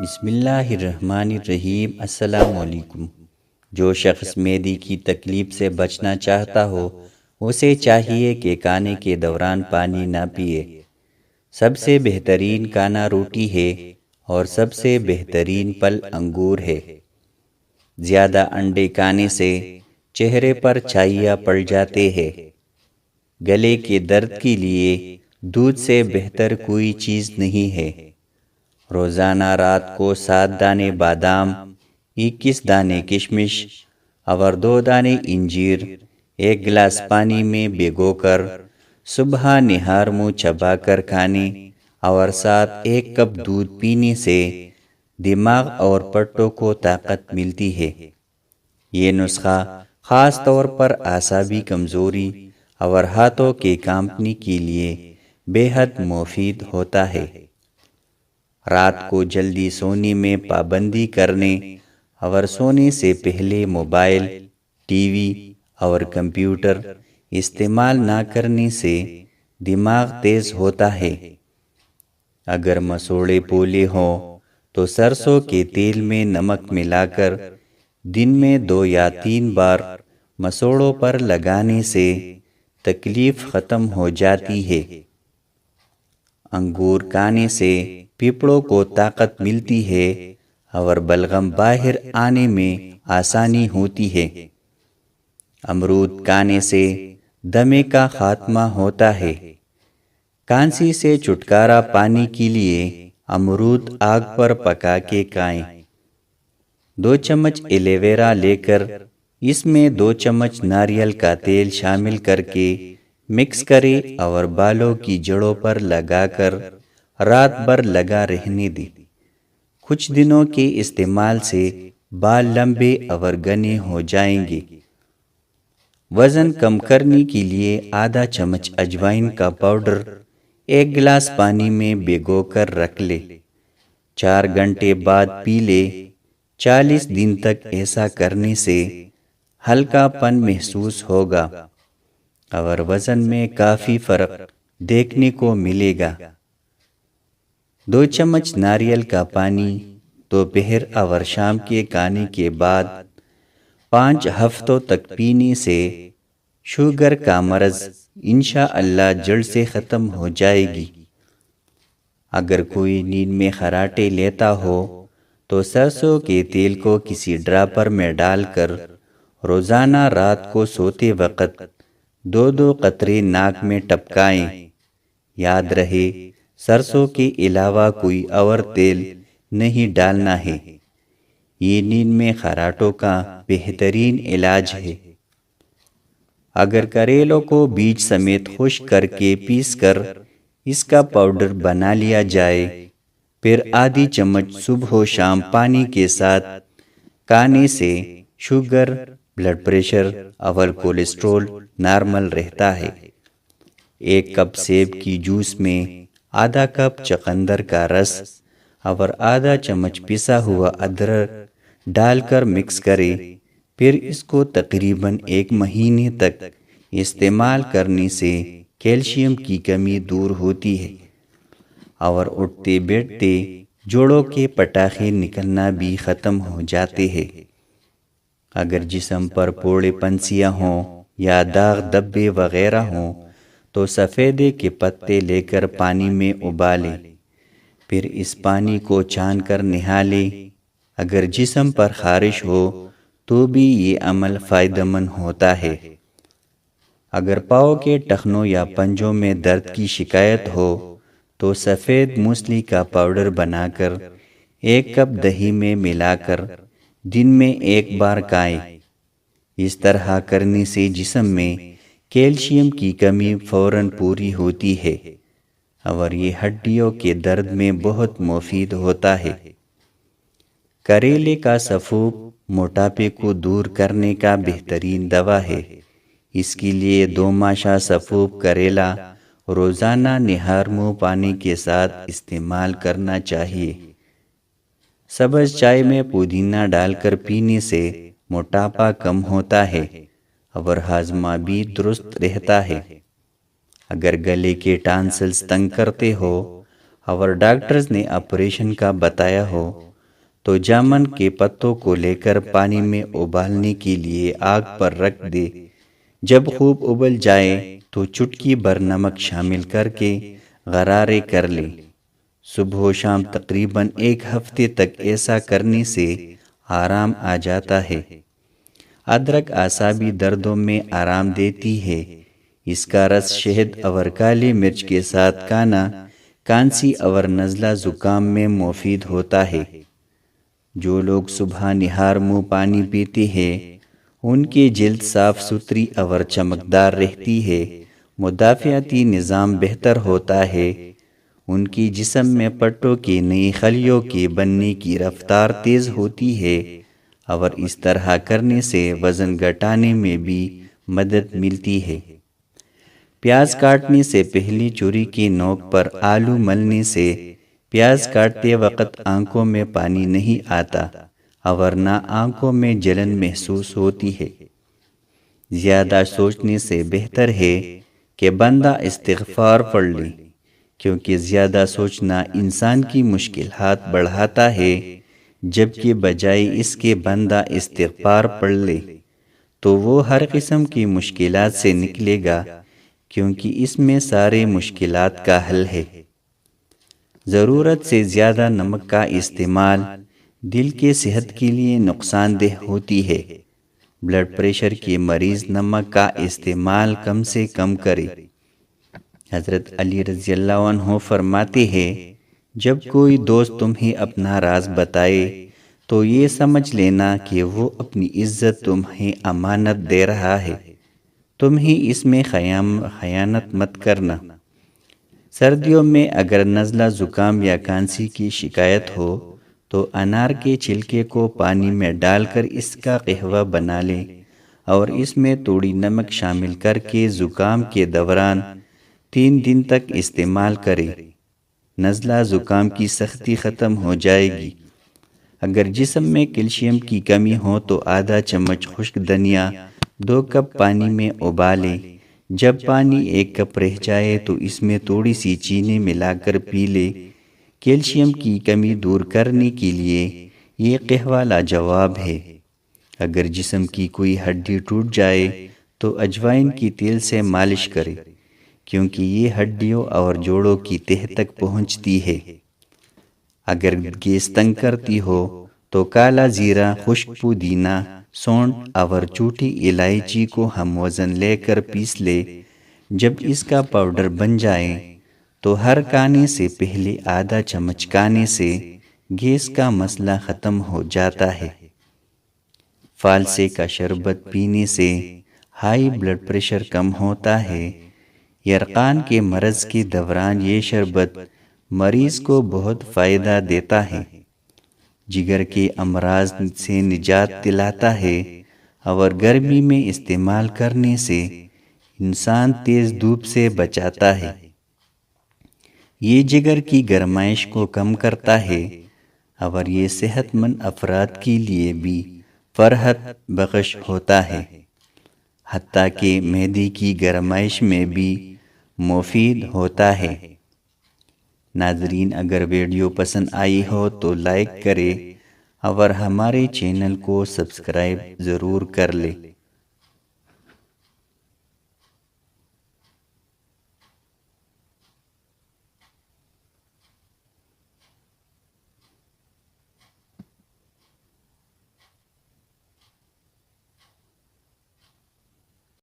بسم اللہ الرحمن الرحیم۔ السلام علیکم۔ جو شخص معدے کی تکلیف سے بچنا چاہتا ہو اسے چاہیے کہ کھانے کے دوران پانی نہ پیے۔ سب سے بہترین کھانا روٹی ہے اور سب سے بہترین پھل انگور ہے۔ زیادہ انڈے کھانے سے چہرے پر چھائیاں پڑ جاتے ہیں۔ گلے کے درد کے لیے دودھ سے بہتر کوئی چیز نہیں ہے۔ روزانہ رات کو 7 دانے بادام، 21 دانے کشمش اور 2 دانے انجیر 1 گلاس پانی میں بھگو کر صبح نہار منہ چبا کر کھانے اور ساتھ 1 کپ دودھ پینے سے دماغ اور پٹوں کو طاقت ملتی ہے۔ یہ نسخہ خاص طور پر اعصابی کمزوری اور ہاتھوں کے کانپنے کے لیے بے حد مفید ہوتا ہے۔ رات کو جلدی سونے میں پابندی کرنے اور سونے سے پہلے موبائل، ٹی وی اور کمپیوٹر استعمال نہ کرنے سے دماغ تیز ہوتا ہے۔ اگر مسوڑھے پھولے ہوں تو سرسوں کے تیل میں نمک ملا کر دن میں 2 یا 3 بار مسوڑوں پر لگانے سے تکلیف ختم ہو جاتی ہے۔ انگور کھانے سے پھیپھڑوں کو طاقت ملتی ہے اور بلغم باہر آنے میں آسانی ہوتی ہے۔ امرود کھانے سے دمے کا خاتمہ ہوتا ہے۔ کھانسی سے چھٹکارا پانے کے لیے امرود آگ پر پکا کے کھائیں۔ 2 چمچ ایلو ویرا لے کر اس میں 2 چمچ ناریل کا تیل شامل کر کے مکس کریں اور بالوں کی جڑوں پر لگا کر رات بھر لگا رہنے دیں۔ کچھ دنوں کے استعمال سے بال لمبے اور گھنے ہو جائیں گے۔ وزن کم کرنے کے لیے آدھا چمچ اجوائن کا پاؤڈر 1 گلاس پانی میں بھگو کر رکھ لے۔ 4 گھنٹے بعد پی لے۔ 40 دن تک ایسا کرنے سے ہلکا پن محسوس ہوگا اور وزن میں کافی فرق دیکھنے کو ملے گا۔ 2 چمچ ناریل کا پانی دوپہر اور شام کے کھانے کے بعد 5 ہفتوں تک پینے سے شوگر کا مرض انشاءاللہ جڑ سے ختم ہو جائے گی۔ اگر کوئی نیند میں خراٹے لیتا ہو تو سرسوں کے تیل کو کسی ڈراپر میں ڈال کر روزانہ رات کو سوتے وقت 2 قطرے ناک میں ٹپکائیں۔ یاد رہے سرسوں کے علاوہ کوئی اور تیل نہیں ڈالنا ہے۔ یہ نیند میں خراٹوں کا بہترین علاج ہے۔ اگر کریلوں کو بیج سمیت خشک کر کے پیس کر اس کا پاؤڈر بنا لیا جائے، پھر آدھی چمچ صبح و شام پانی کے ساتھ کھانے سے شوگر، بلڈ پریشر اور کولیسٹرول نارمل رہتا ہے۔ 1 کپ سیب کی جوس میں آدھا کپ چقندر کا رس اور آدھا چمچ پسا ہوا ادرک ڈال کر مکس کریں، پھر اس کو تقریباً 1 مہینے تک استعمال کرنے سے کیلشیم کی کمی دور ہوتی ہے اور اٹھتے بیٹھتے جوڑوں کے پٹاخے نکلنا بھی ختم ہو جاتے ہیں۔ اگر جسم پر پھوڑے پھنسیاں ہوں یا داغ دھبے وغیرہ ہوں تو سفیدے کے پتے لے کر پانی میں ابالیں، پھر اس پانی کو چھان کر نہا لیں۔ اگر جسم پر خارش ہو تو بھی یہ عمل فائدہ مند ہوتا ہے۔ اگر پاؤں کے ٹخنوں یا پنجوں میں درد کی شکایت ہو تو سفید موسلی کا پاؤڈر بنا کر 1 کپ دہی میں ملا کر دن میں 1 بار کھائیں۔ اس طرح کرنے سے جسم میں کیلشیم کی کمی فوراً پوری ہوتی ہے اور یہ ہڈیوں کے درد میں بہت مفید ہوتا ہے۔ کریلے کا سفوف موٹاپے کو دور کرنے کا بہترین دوا ہے۔ اس کے لیے 2 ماشا سفوف کریلا روزانہ نہار منہ پانی کے ساتھ استعمال کرنا چاہیے۔ سبز چائے میں پودینہ ڈال کر پینے سے موٹاپا کم ہوتا ہے اور ہاضمہ بھی درست رہتا ہے۔ اگر گلے کے ٹانسلز تنگ کرتے ہو اور ڈاکٹرز نے آپریشن کا بتایا ہو تو جامن کے پتوں کو لے کر پانی میں ابالنے کے لیے آگ پر رکھ دے۔ جب خوب ابل جائے تو چٹکی بھر نمک شامل کر کے غرارے کر لے۔ صبح و شام تقریباً 1 ہفتے تک ایسا کرنے سے آرام آ جاتا ہے۔ ادرک اعصابی دردوں میں آرام دیتی ہے۔ اس کا رس شہد اور کالی مرچ کے ساتھ کھانسی اور نزلہ زکام میں مفید ہوتا ہے۔ جو لوگ صبح نہار منہ پانی پیتے ہیں ان کی جلد صاف ستھری اور چمکدار رہتی ہے، مدافعتی نظام بہتر ہوتا ہے، ان کی جسم میں پٹوں کی نئی خلیوں کے بننے کی رفتار تیز ہوتی ہے، اور اس طرح کرنے سے وزن گھٹانے میں بھی مدد ملتی ہے۔ پیاز کاٹنے سے پہلے چھری کی نوک پر آلو ملنے سے پیاز کاٹتے وقت آنکھوں میں پانی نہیں آتا اور نہ آنکھوں میں جلن محسوس ہوتی ہے۔ زیادہ سوچنے سے بہتر ہے کہ بندہ استغفار پڑھ لے، کیونکہ زیادہ سوچنا انسان کی مشکلات بڑھاتا ہے، جبکہ بجائے اس کے بندہ استغفار پڑھ لے تو وہ ہر قسم کی مشکلات سے نکلے گا، کیونکہ اس میں سارے مشکلات کا حل ہے۔ ضرورت سے زیادہ نمک کا استعمال دل کے صحت کے لیے نقصان دہ ہوتی ہے۔ بلڈ پریشر کے مریض نمک کا استعمال کم سے کم کرے۔ حضرت علی رضی اللہ عنہ فرماتے ہیں، جب کوئی دوست تمہیں اپنا راز بتائے تو یہ سمجھ لینا کہ وہ اپنی عزت تمہیں امانت دے رہا ہے، تمہیں اس میں خیانت مت کرنا۔ سردیوں میں اگر نزلہ زکام یا کھانسی کی شکایت ہو تو انار کے چھلکے کو پانی میں ڈال کر اس کا قہوہ بنا لیں اور اس میں تھوڑی نمک شامل کر کے زکام کے دوران 3 دن تک استعمال کریں۔ نزلہ زکام کی سختی ختم ہو جائے گی۔ اگر جسم میں کیلشیم کی کمی ہو تو آدھا چمچ خشک دھنیا 2 کپ پانی میں ابالیں۔ جب پانی 1 کپ رہ جائے تو اس میں تھوڑی سی چینی ملا کر پی لے۔ کیلشیم کی کمی دور کرنے کے لیے یہ قہوہ لاجواب ہے۔ اگر جسم کی کوئی ہڈی ٹوٹ جائے تو اجوائن کی تیل سے مالش کرے، کیونکہ یہ ہڈیوں اور جوڑوں کی تہہ تک پہنچتی ہے۔ اگر گیس تنگ کرتی ہو تو کالا زیرہ، خشک پودینہ، سونڈ اور چھوٹی الائچی کو ہم وزن لے کر پیس لے۔ جب اس کا پاؤڈر بن جائے تو ہر کھانے سے پہلے آدھا چمچ کھانے سے گیس کا مسئلہ ختم ہو جاتا ہے۔ فالسے کا شربت پینے سے ہائی بلڈ پریشر کم ہوتا ہے۔ یرقان کے مرض کے دوران یہ شربت مریض کو بہت فائدہ دیتا ہے، جگر کے امراض سے نجات دلاتا ہے، اور گرمی میں استعمال کرنے سے انسان تیز دھوپ سے بچاتا ہے۔ یہ جگر کی گرمائش کو کم کرتا ہے اور یہ صحت مند افراد کے لیے بھی فرحت بخش ہوتا ہے، حتیٰ کہ معدے کی گرمائش میں بھی مفید ہوتا ہے۔ ناظرین، اگر ویڈیو پسند آئی ہو تو لائک کریں اور ہمارے چینل کو سبسکرائب ضرور کر لیں۔